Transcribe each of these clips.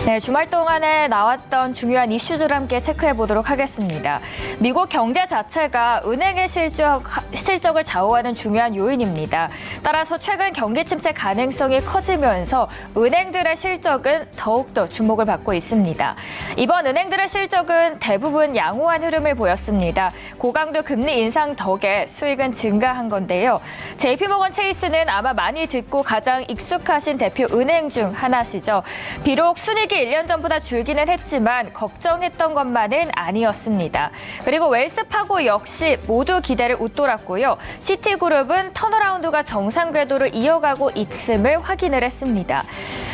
네, 주말 동안에 나왔던 중요한 이슈들을 함께 체크해 보도록 하겠습니다. 미국 경제 자체가 은행의 실적을 좌우하는 중요한 요인입니다. 따라서 최근 경기 침체 가능성이 커지면서 은행들의 실적은 더욱더 주목을 받고 있습니다. 이번 은행들의 실적은 대부분 양호한 흐름을 보였습니다. 고강도 금리 인상 덕에 수익은 증가한 건데요. JP모건 체이스는 아마 많이 듣고 가장 익숙하신 대표 은행 중 하나시죠. 비록 순이익이 1년 전보다 줄기는 했지만 걱정했던 것만은 아니었습니다. 그리고 웰스파고 역시 모두 기대를 웃돌았고요. 시티그룹은 턴어라운드가 정상 궤도를 이어가고 있음을 확인을 했습니다.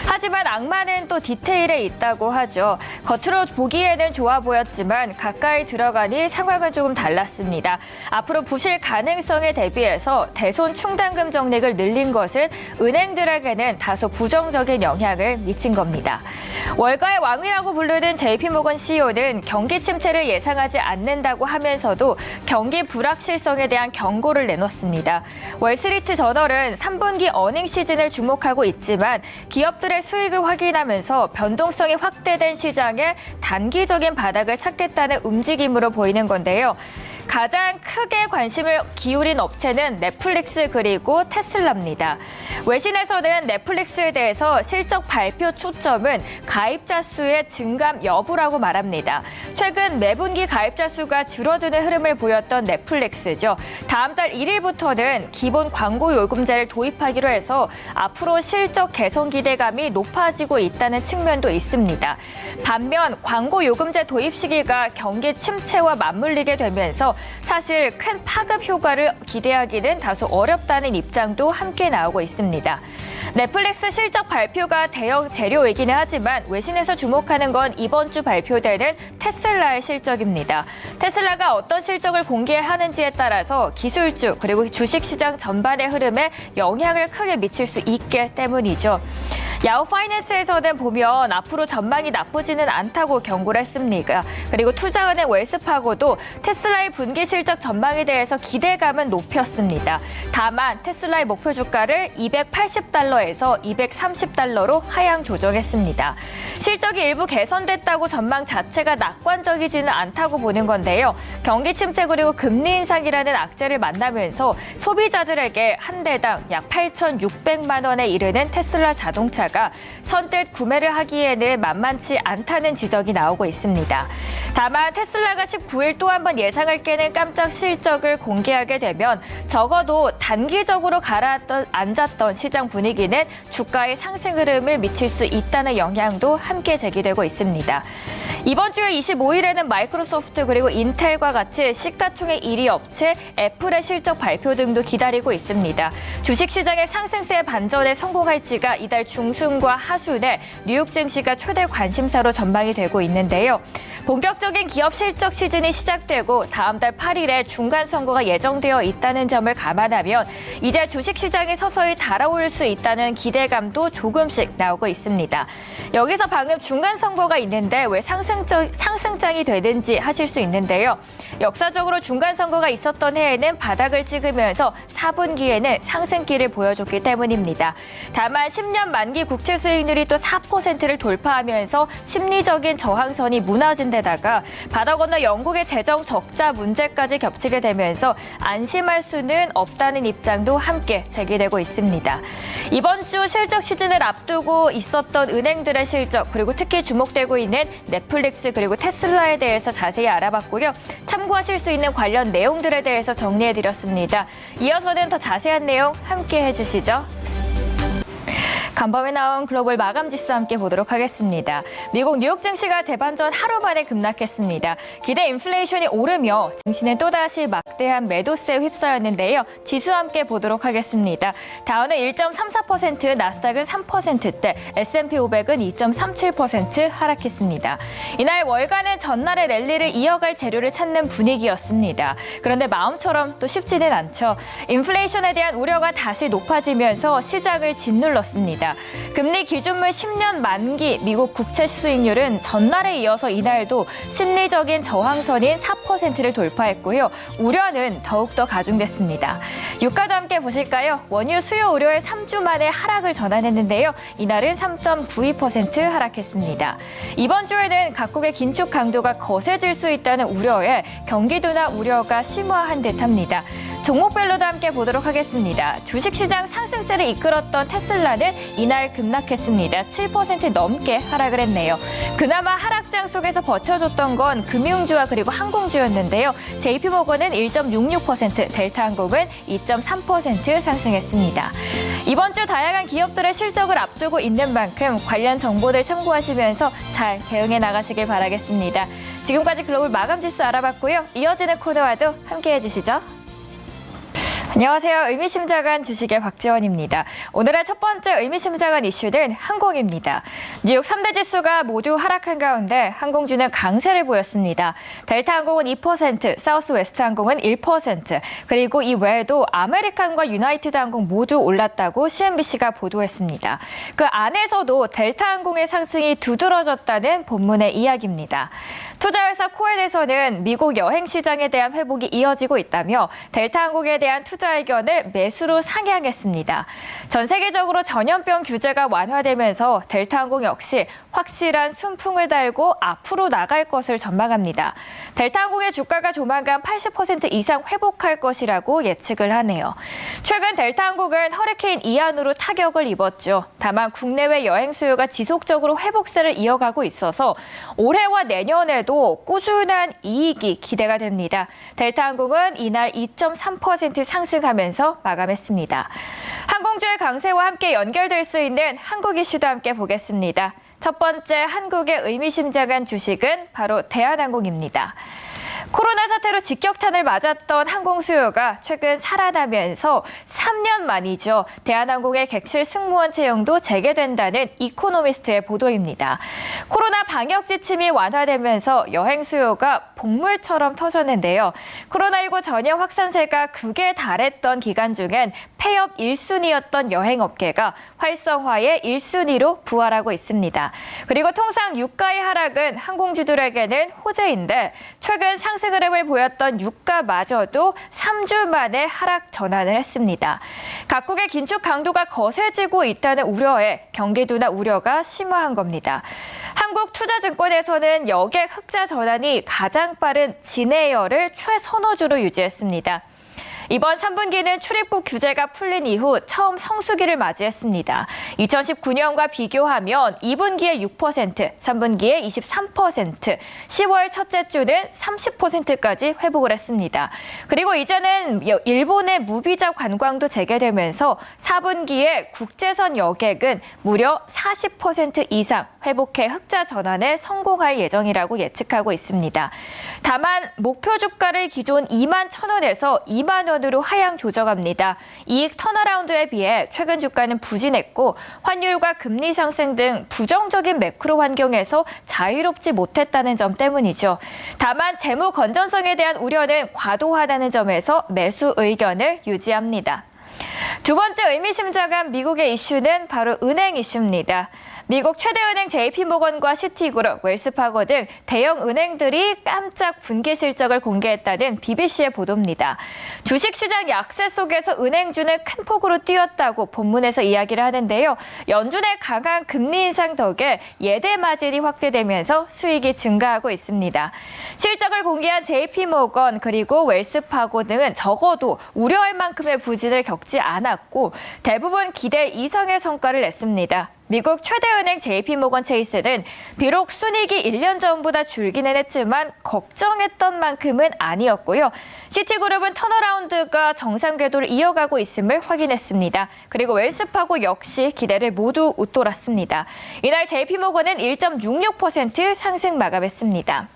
하지만 악마는 또 디테일에 있다고 하죠. 겉으로 보기에는 좋아 보였지만 가까이 들어가니 상황은 조금 달랐습니다. 앞으로 부실 가능성에 대비해서 대손 충당금 적립을 늘린 것은 은행들에게는 다소 부정적인 영향을 미친 겁니다. 월가의 왕이라고 부르는 JP모건 CEO는 경기 침체를 예상하지 않는다고 하면서도 경기 불확실성에 대한 경고를 내놓습니다. 월스트리트 저널은 3분기 어닝 시즌을 주목하고 있지만 기업들의 수익을 확인하면서 변동성이 확대된 시장에 단기적인 바닥을 찾겠다는 움직임으로 보이는 건데요. 가장 크게 관심을 기울인 업체는 넷플릭스 그리고 테슬라입니다. 외신에서는 넷플릭스에 대해서 실적 발표 초점은 가입자 수의 증감 여부라고 말합니다. 최근 매분기 가입자 수가 줄어드는 흐름을 보였던 넷플릭스죠. 다음 달 1일부터는 기본 광고 요금제를 도입하기로 해서 앞으로 실적 개선 기대감이 높아지고 있다는 측면도 있습니다. 반면 광고 요금제 도입 시기가 경기 침체와 맞물리게 되면서 사실 큰 파급 효과를 기대하기는 다소 어렵다는 입장도 함께 나오고 있습니다. 넷플릭스 실적 발표가 대형 재료이기는 하지만 외신에서 주목하는 건 이번 주 발표되는 테슬라의 실적입니다. 테슬라가 어떤 실적을 공개하는지에 따라서 기술주 그리고 주식시장 전반의 흐름에 영향을 크게 미칠 수 있기 때문이죠. 야후 파이낸스에서는 보면 앞으로 전망이 나쁘지는 않다고 경고를 했습니다. 그리고 투자은행 웰스파고도 테슬라의 분기 실적 전망에 대해서 기대감은 높였습니다. 다만 테슬라의 목표 주가를 $280에서 $230로 하향 조정했습니다. 실적이 일부 개선됐다고 전망 자체가 낙관적이지는 않다고 보는 건데요. 경기 침체 그리고 금리 인상이라는 악재를 만나면서 소비자들에게 한 대당 약 8,600만 원에 이르는 테슬라 자동차가 선뜻 구매를 하기에는 만만치 않다는 지적이 나오고 있습니다. 다만 테슬라가 19일 또 한 번 예상을 깨는 깜짝 실적을 공개하게 되면 적어도 단기적으로 가라앉았던 시장 분위기는 주가의 상승 흐름을 미칠 수 있다는 영향도 함께 제기되고 있습니다. 이번 주 25일에는 마이크로소프트 그리고 인텔과 같이 시가총액 1위 업체 애플의 실적 발표 등도 기다리고 있습니다. 주식시장의 상승세 반전에 성공할지가 이달 중순과 하순에 뉴욕 증시가 최대 관심사로 전망이 되고 있는데요. 본격적인 기업 실적 시즌이 시작되고 다음 달 8일에 중간 선거가 예정되어 있다는 점을 감안하면 이제 주식시장이 서서히 달아올 수 있다는 기대감도 조금씩 나오고 있습니다. 여기서 방금 중간 선거가 있는데 왜 상승장이 되는지 하실 수 있는데요. 역사적으로 중간 선거가 있었던 해에는 바닥을 찍으면서 4분기에는 상승기를 보여줬기 때문입니다. 다만 10년 만기 국채 수익률이 또 4%를 돌파하면서 심리적인 저항선이 무너진 데다가 바다 건너 영국의 재정 적자 문제까지 겹치게 되면서 안심할 수는 없다는 입장도 함께 제기되고 있습니다. 이번 주 실적 시즌을 앞두고 있었던 은행들의 실적 그리고 특히 주목되고 있는 넷플릭스 그리고 테슬라에 대해서 자세히 알아봤고요. 참고하실 수 있는 관련 내용들에 대해서 정리해드렸습니다. 이어서는 더 자세한 내용 함께 해주시죠. 간밤에 나온 글로벌 마감 지수 함께 보도록 하겠습니다. 미국 뉴욕 증시가 대반전 하루 만에 급락했습니다. 기대 인플레이션이 오르며 증시는 또다시 막대한 매도세에 휩싸였는데요. 지수 함께 보도록 하겠습니다. 다우는 1.34%, 나스닥은 3%대, S&P 500은 2.37% 하락했습니다. 이날 월가는 전날의 랠리를 이어갈 재료를 찾는 분위기였습니다. 그런데 마음처럼 또 쉽지는 않죠. 인플레이션에 대한 우려가 다시 높아지면서 시장을 짓눌렀습니다. 있습니다. 금리 기준물 10년 만기 미국 국채 수익률은 전날에 이어서 이날도 심리적인 저항선인 4%를 돌파했고요. 우려는 더욱더 가중됐습니다. 유가도 함께 보실까요? 원유 수요 우려에 3주 만에 하락을 전환했는데요. 이날은 3.92% 하락했습니다. 이번 주에는 각국의 긴축 강도가 거세질 수 있다는 우려에 경기도나 우려가 심화한 듯합니다. 종목별로도 함께 보도록 하겠습니다. 주식시장 상승세를 이끌었던 테슬라는 이날 급락했습니다. 7% 넘게 하락을 했네요. 그나마 하락장 속에서 버텨줬던 건 금융주와 그리고 항공주였는데요. JP모건은 1.66%, 델타항공은 2.3% 상승했습니다. 이번 주 다양한 기업들의 실적을 앞두고 있는 만큼 관련 정보들 참고하시면서 잘 대응해 나가시길 바라겠습니다. 지금까지 글로벌 마감지수 알아봤고요. 이어지는 코너와도 함께해 주시죠. 안녕하세요. 의미심장한 주식의 박지원입니다. 오늘의 첫 번째 의미심장한 이슈는 항공입니다. 뉴욕 3대 지수가 모두 하락한 가운데 항공주는 강세를 보였습니다. 델타항공은 2%, 사우스웨스트항공은 1%, 그리고 이 외에도 아메리칸과 유나이티드항공 모두 올랐다고 CNBC가 보도했습니다. 그 안에서도 델타항공의 상승이 두드러졌다는 본문의 이야기입니다. 투자회사 코엘에서는 미국 여행 시장에 대한 회복이 이어지고 있다며 델타항공에 대한 투자 의견을 매수로 상향했습니다. 전 세계적으로 전염병 규제가 완화되면서 델타항공 역시 확실한 순풍을 달고 앞으로 나갈 것을 전망합니다. 델타항공의 주가가 조만간 80% 이상 회복할 것이라고 예측을 하네요. 최근 델타항공은 허리케인 이안으로 타격을 입었죠. 다만 국내외 여행 수요가 지속적으로 회복세를 이어가고 있어서 올해와 내년에도 꾸준한 이익이 기대가 됩니다. 델타항공은 이날 2.3% 상승하면서 마감했습니다. 항공주의 강세와 함께 연결될 수 있는 한국 이슈도 함께 보겠습니다. 첫 번째 한국의 의미심장한 주식은 바로 대한항공입니다. 코로나 사태로 직격탄을 맞았던 항공 수요가 최근 살아나면서 3년 만이죠. 대한항공의 객실 승무원 채용도 재개된다는 이코노미스트의 보도입니다. 코로나 방역 지침이 완화되면서 여행 수요가 복물처럼 터졌는데요. 코로나19 전염 확산세가 극에 달했던 기간 중엔 폐업 1순위였던 여행업계가 활성화의 1순위로 부활하고 있습니다. 그리고 통상 유가의 하락은 항공주들에게는 호재인데 최근 상승 흐름을 보였던 유가마저도 3주 만에 하락 전환을 했습니다. 각국의 긴축 강도가 거세지고 있다는 우려에 경기도나 우려가 심화한 겁니다. 한국투자증권에서는 여객 흑자 전환이 가장 빠른 진에어를 최선호주로 유지했습니다. 이번 3분기는 출입국 규제가 풀린 이후 처음 성수기를 맞이했습니다. 2019년과 비교하면 2분기에 6%, 3분기에 23%, 10월 첫째 주는 30%까지 회복을 했습니다. 그리고 이제는 일본의 무비자 관광도 재개되면서 4분기에 국제선 여객은 무려 40% 이상 회복해 흑자 전환에 성공할 예정이라고 예측하고 있습니다. 다만 목표 주가를 기존 21,000원에서 20,000원으로 하향 조정합니다. 이익 턴어라운드에 비해 최근 주가는 부진했고 환율과 금리 상승 등 부정적인 매크로 환경에서 자유롭지 못했다는 점 때문이죠. 다만 재무 건전성에 대한 우려는 과도하다는 점에서 매수 의견을 유지합니다. 두 번째 의미심장한 미국의 이슈는 바로 은행 이슈입니다. 미국 최대 은행 JP모건과 시티그룹, 웰스파고 등 대형 은행들이 깜짝 분기 실적을 공개했다는 BBC의 보도입니다. 주식시장 약세 속에서 은행주는 큰 폭으로 뛰었다고 본문에서 이야기를 하는데요. 연준의 강한 금리 인상 덕에 예대 마진이 확대되면서 수익이 증가하고 있습니다. 실적을 공개한 JP모건 그리고 웰스파고 등은 적어도 우려할 만큼의 부진을 겪지 않았고 대부분 기대 이상의 성과를 냈습니다. 미국 최대 은행 JP모건 체이스는 비록 순이익이 1년 전보다 줄기는 했지만 걱정했던 만큼은 아니었고요. 시티그룹은 턴어라운드가 정상 궤도를 이어가고 있음을 확인했습니다. 그리고 웰스파고 역시 기대를 모두 웃돌았습니다. 이날 JP모건은 1.66% 상승 마감했습니다.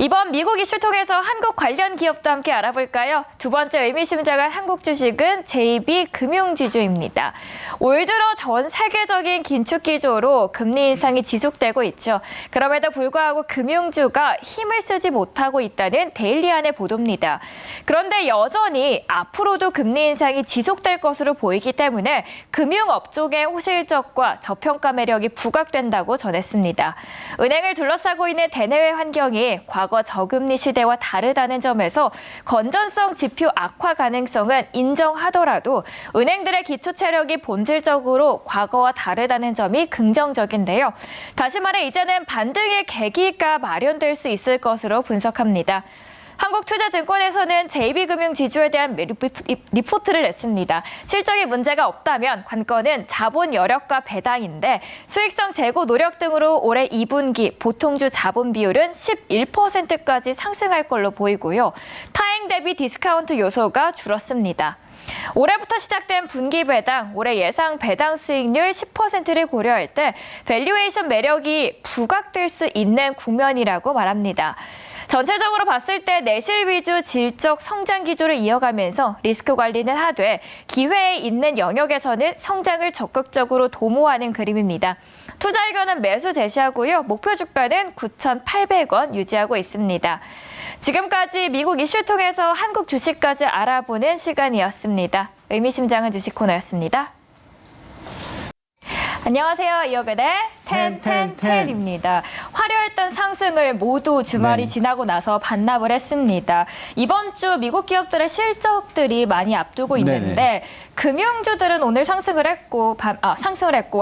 이번 미국 이슈 통해서 한국 관련 기업도 함께 알아볼까요? 두 번째 의미심장한 한국 주식은 JB금융지주입니다. 올 들어 전 세계적인 긴축 기조로 금리 인상이 지속되고 있죠. 그럼에도 불구하고 금융주가 힘을 쓰지 못하고 있다는 데일리안의 보도입니다. 그런데 여전히 앞으로도 금리 인상이 지속될 것으로 보이기 때문에 금융업종의 호실적과 저평가 매력이 부각된다고 전했습니다. 은행을 둘러싸고 있는 대내외 환경이 과거 저금리 시대와 다르다는 점에서 건전성 지표 악화 가능성은 인정하더라도 은행들의 기초 체력이 본질적으로 과거와 다르다는 점이 긍정적인데요. 다시 말해 이제는 반등의 계기가 마련될 수 있을 것으로 분석합니다. 한국투자증권에서는 JB금융지주에 대한 리포트를 냈습니다. 실적에 문제가 없다면 관건은 자본 여력과 배당인데 수익성 재고 노력 등으로 올해 2분기 보통주 자본 비율은 11%까지 상승할 걸로 보이고요. 타행 대비 디스카운트 요소가 줄었습니다. 올해부터 시작된 분기 배당, 올해 예상 배당 수익률 10%를 고려할 때 밸류에이션 매력이 부각될 수 있는 국면이라고 말합니다. 전체적으로 봤을 때 내실 위주 질적 성장 기조를 이어가면서 리스크 관리는 하되 기회에 있는 영역에서는 성장을 적극적으로 도모하는 그림입니다. 투자 의견은 매수 제시하고요. 목표 주가는 9,800원 유지하고 있습니다. 지금까지 미국 이슈 통해서 한국 주식까지 알아보는 시간이었습니다. 의미심장한 주식 코너였습니다. 안녕하세요. 이어근의 텐텐텐입니다. 화려했던 상승을 모두 주말이 지나고 나서 반납을 했습니다. 이번 주 미국 기업들의 실적들이 많이 앞두고 있는데 금융주들은 오늘 상승을 했고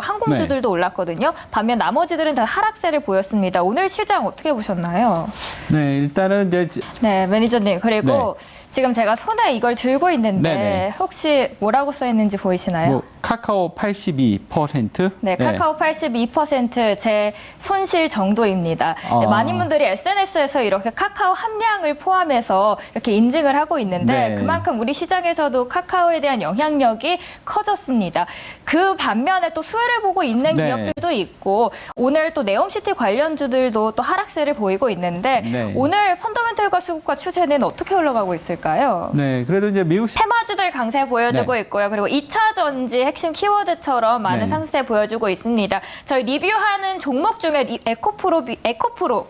항공주들도 올랐거든요. 반면 나머지들은 다 하락세를 보였습니다. 오늘 시장 어떻게 보셨나요? 네, 일단은 이제 매니저님 그리고 지금 제가 손에 이걸 들고 있는데 혹시 뭐라고 써 있는지 보이시나요? 카카오 82%? 네, 카카오 82% 제 손실 정도입니다. 많은 분들이 SNS에서 이렇게 카카오 함량을 포함해서 이렇게 인증을 하고 있는데 그만큼 우리 시장에서도 카카오에 대한 영향력이 커졌습니다. 그 반면에 또 수혜를 보고 있는 기업들도 있고 오늘 또 네옴시티 관련주들도 또 하락세를 보이고 있는데 오늘 펀더멘털과 수급과 추세는 어떻게 흘러가고 있을까요? 네, 그래도 이제 미국 테마주들 강세 보여주고 있고요. 그리고 2차 전지 핵심 키워드처럼 많은 상승세 보여주고 있습니다. 저희 리뷰하는 종목 중에 에코프로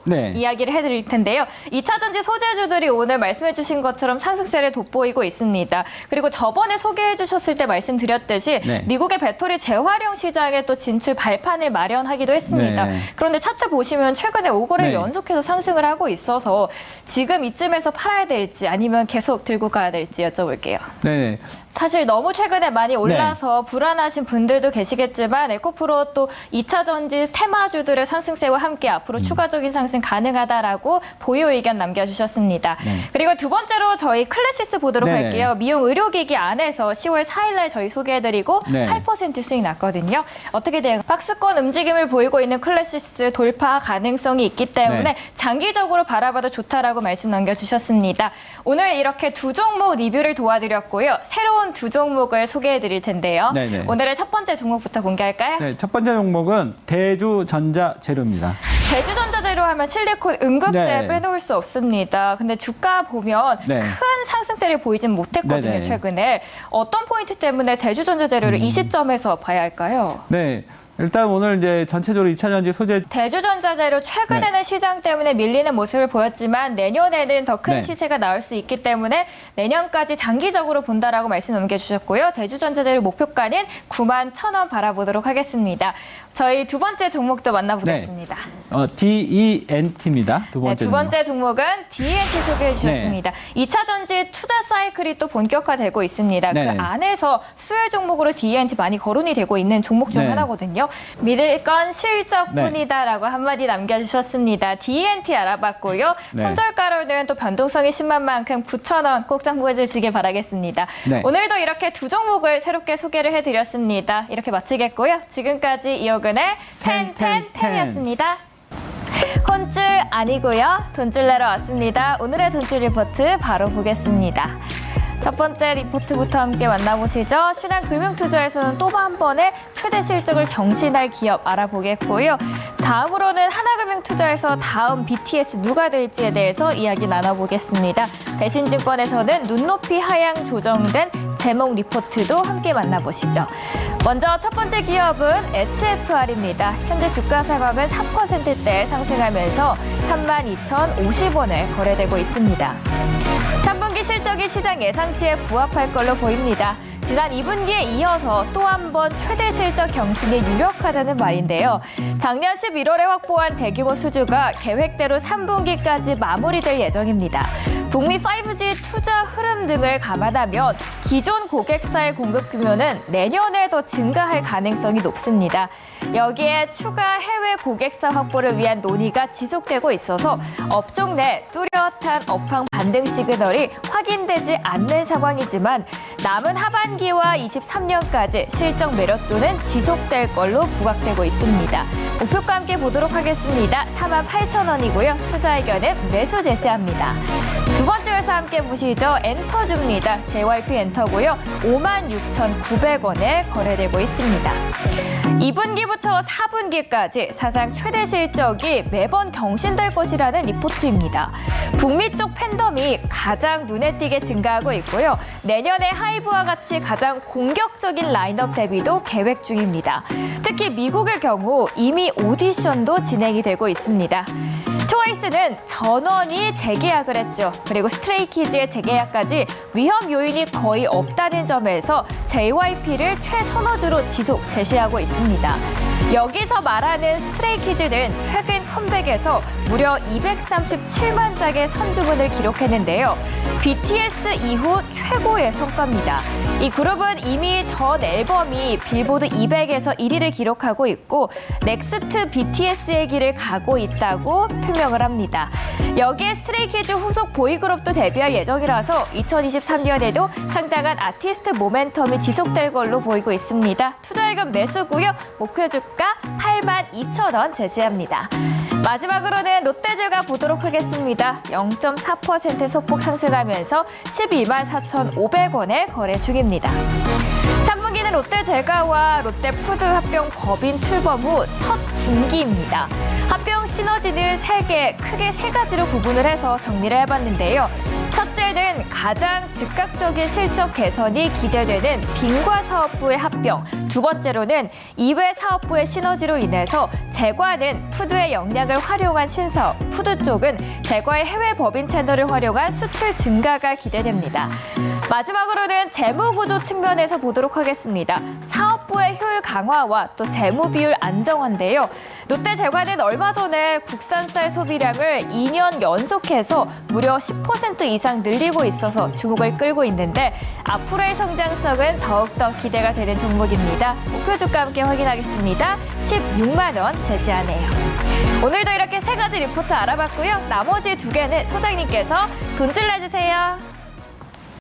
이야기를 해드릴 텐데요. 2차 전지 소재주들이 오늘 말씀해 주신 것처럼 상승세를 돋보이고 있습니다. 그리고 저번에 소개해 주셨을 때 말씀드렸듯이 미국의 배터리 재활용 시장에 또 진출 발판을 마련하기도 했습니다. 그런데 차트 보시면 최근에 5거래일 연속해서 상승을 하고 있어서 지금 이쯤에서 팔아야 될지 아니면 계속 들고 가야 될지 여쭤볼게요. 네. 사실 너무 최근에 많이 올라서 불안하신 분들도 계시겠지만 에코프로 또 2차 전지 테마주들의 상승세와 함께 앞으로 추가적인 상승 가능하다라고 보유 의견 남겨주셨습니다. 그리고 두 번째로 저희 클래시스 보도록 할게요. 미용 의료기기 안에서 10월 4일 날 저희 소개해드리고 8% 수익 났거든요. 어떻게 돼요? 박스권 움직임을 보이고 있는 클래시스 돌파 가능성이 있기 때문에 장기적으로 바라봐도 좋다라고 말씀 남겨주셨습니다. 오늘 이렇게 두 종목 리뷰를 도와드렸고요. 새로운 두 종목을 소개해드릴 텐데요. 오늘의 첫 번째 종목부터 공개할까요? 네, 첫 번째 종목은 대주전자재료입니다. 대주전자재료 하면 실리콘, 음극재 빼놓을 수 없습니다. 근데 주가 보면 큰 상승세를 보이진 못했거든요, 최근에. 어떤 포인트 때문에 대주전자재료를 이 시점에서 봐야 할까요? 네. 일단 오늘 이제 전체적으로 2차 전지 소재 대주전자재료 최근에는 시장 때문에 밀리는 모습을 보였지만 내년에는 더 큰 시세가 나올 수 있기 때문에 내년까지 장기적으로 본다라고 말씀 남겨주셨고요. 대주전자재료 목표가는 91,000원 바라보도록 하겠습니다. 저희 두 번째 종목도 만나보겠습니다. DENT입니다. 두 번째 두 번째 종목은 DENT 소개해 주셨습니다. 2차 전지 투자 사이클이 또 본격화되고 있습니다. 그 안에서 수혜 종목으로 DENT 많이 거론이 되고 있는 종목 중 하나거든요. 믿을 건 실적뿐이다라고 한마디 남겨주셨습니다. DENT 알아봤고요. 손절가로는 또 변동성이 심한 만큼 9,000원 꼭 참고해 주시길 바라겠습니다. 오늘도 이렇게 두 종목을 새롭게 소개를 해드렸습니다. 이렇게 마치겠고요. 지금까지 이호근의 텐텐텐이었습니다. 혼줄 아니고요. 돈줄 내러 왔습니다. 오늘의 돈줄 리포트 바로 보겠습니다. 첫 번째 리포트부터 함께 만나보시죠. 신한금융투자에서는 또 한 번의 최대 실적을 경신할 기업 알아보겠고요. 다음으로는 하나금융투자에서 다음 BTS 누가 될지에 대해서 이야기 나눠보겠습니다. 대신증권에서는 눈높이 하향 조정된 제목 리포트도 함께 만나보시죠. 먼저 첫 번째 기업은 HFR입니다. 현재 주가 상황은 4%대 상승하면서 32,050원에 거래되고 있습니다. 3분기 실적이 시장 예상치에 부합할 걸로 보입니다. 지난 2분기에 이어서 또 한 번 최대 실적 경신이 유력하다는 말인데요. 작년 11월에 확보한 대규모 수주가 계획대로 3분기까지 마무리될 예정입니다. 북미 5G 투자 흐름 등을 감안하면 기존 고객사의 공급 규모는 내년에 더 증가할 가능성이 높습니다. 여기에 추가 해외 고객사 확보를 위한 논의가 지속되고 있어서 업종 내 뚜렷한 업황 반등 시그널이 확인되지 않는 상황이지만 남은 하반기와 23년까지 실적 매력도는 지속될 걸로 부각되고 있습니다. 목표가 함께 보도록 하겠습니다. 48,000원이고요. 투자 의견은 매수 제시합니다. 두 번째 회사 함께 보시죠. 엔터주입니다. JYP 엔터고요. 56,900원에 거래되고 있습니다. 2분기부터 4분기까지 사상 최대 실적이 매번 경신될 것이라는 리포트입니다. 북미 쪽 팬덤이 가장 눈에 띄게 증가하고 있고요. 내년에 하이브와 같이 가장 공격적인 라인업 데뷔도 계획 중입니다. 특히 미국의 경우 이미 오디션도 진행이 되고 있습니다. 트와이스는 전원이 재계약을 했죠. 그리고 스트레이키즈의 재계약까지 위험 요인이 거의 없다는 점에서 JYP를 최선호주로 지속 제시하고 있습니다. 여기서 말하는 스트레이키즈는 최근 컴백에서 무려 237만 장의 선주문을 기록했는데요. BTS 이후 최고의 성과입니다. 이 그룹은 이미 전 앨범이 빌보드 200에서 1위를 기록하고 있고 넥스트 BTS의 길을 가고 있다고 표명을 합니다. 여기에 스트레이키즈 후속 보이그룹도 데뷔할 예정이라서 2023년에도 상당한 아티스트 모멘텀이 지속될 걸로 보이고 있습니다. 투자의견 매수고요. 목표 주가 82,000원 제시합니다. 마지막으로는 롯데제과 보도록 하겠습니다. 0.4% 소폭 상승하면서 124,500원에 거래 중입니다. 3분기는 롯데제과와 롯데푸드 합병 법인 출범 후 첫 분기입니다. 합병 시너지는 크게 세 가지로 구분을 해서 정리를 해봤는데요. 첫째는 가장 즉각적인 실적 개선이 기대되는 빙과 사업부의 합병. 두 번째로는 이외 사업부의 시너지로 인해서 제과는 푸드의 역량을 활용한 신사업, 푸드 쪽은 제과의 해외 법인 채널을 활용한 수출 증가가 기대됩니다. 마지막으로는 재무구조 측면에서 보도록 하겠습니다. 사업부의 효율 강화와 또 재무 비율 안정화인데요. 롯데제과는 얼마 전에 국산쌀 소비량을 2년 연속해서 무려 10% 이상 늘리고 있어서 주목을 끌고 있는데 앞으로의 성장성은 더욱더 기대가 되는 종목입니다. 목표 주가 함께 확인하겠습니다. 16만 원 제시하네요. 오늘도 이렇게 세 가지 리포트 알아봤고요. 나머지 두 개는 소장님께서 돈줄 내주세요.